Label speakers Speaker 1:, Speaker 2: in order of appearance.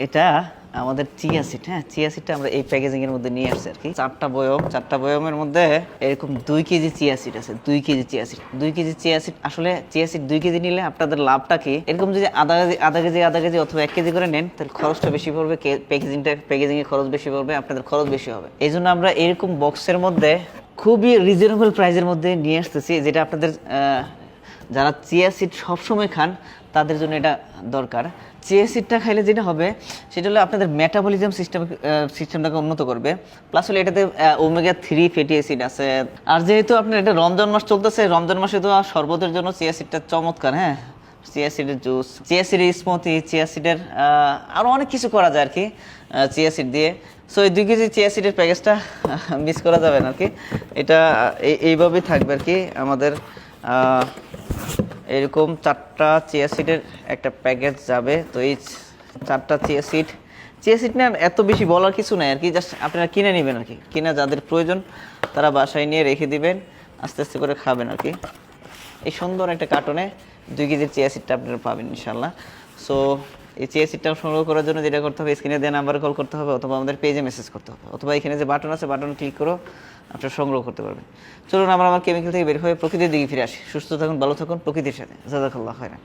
Speaker 1: এটা আমাদের chia seed, হ্যাঁ চিয়া সিডটা আমরা এই প্যাকেজিং এর মধ্যে নিয়ে আসছি আর কি। চারটা বয়মের মধ্যে এরকম 2 কেজি চিয়া সিড আছে। 2 KG chia seed, 2 KG chia seed. আসলে চিয়া সিড 2 কেজি নিলে আপনাদের লাভটা কি? এরকম যদি আধা কেজি অথবা 1 কেজি করে নেন তাহলে খরচটা বেশি পড়বে, প্যাকেজিং এর খরচ বেশি পড়বে, আপনাদের খরচ বেশি হবে। এই জন্য আমরা এরকম বক্সের মধ্যে খুবই রিজনেবল প্রাইসের মধ্যে নিয়ে আসতেছি, যেটা আপনাদের যারা চিয়া সিড সবসময় খান তাদের জন্য এটা দরকার। চিয়া সিডটা খাইলে যেটা হবে সেটা হলো আপনাদের মেটাবলিজম সিস্টেমটাকে উন্নত করবে, প্লাস হলো এটাতে ওমেগা 3 ফ্যাটি অ্যাসিড আছে। আর যেহেতু আপনার এটা রমজান মাস চলতেছে, রমজান মাসে তো শরবতের জন্য চিয়া সিডটা চমৎকার। হ্যাঁ, চিয়া সিডের জুস, চিয়া সিডের স্মুথি, চিয়া সিডের আরও অনেক কিছু করা যায় আর কি চিয়া সিড দিয়ে। সো এই 2 কেজি চিয়া সিডের প্যাকেজটা মিস করা যাবে না আর কি। এটা এইভাবেই থাকবে আর কি। আমাদের এরকম 4টা চিয়া সিডের একটা প্যাকেজ যাবে। তো এই 4টা চিয়া সিড না এত বেশি বলার কিছু নাই আর কি, জাস্ট আপনারা কিনে নেবেন আর কি। কিনা যাদের প্রয়োজন তারা বাসায় নিয়ে রেখে দিবেন, আস্তে আস্তে করে খাবেন আর কি। এই সুন্দর একটা কার্টনে 2 কেজির চিয়া সিডটা আপনারা পাবেন ইনশাল্লাহ। সো এই চিয়া সিডটা সংগ্রহ করার জন্য যেটা করতে হবে, স্ক্রিনে দেওয়া নাম্বারে কল করতে হবে, অথবা আমাদের পেজে মেসেজ করতে হবে, অথবা এখানে যে বাটন আছে বাটন ক্লিক করো আপনারা সংগ্রহ করতে পারবেন। চলুন আমরা আমার কেমিক্যাল থেকে বের হয়ে প্রকৃতির দিকে ফিরে আসি। সুস্থ থাকুন, ভালো থাকুন প্রকৃতির সাথে। জাযাকাল্লাহু খাইরান।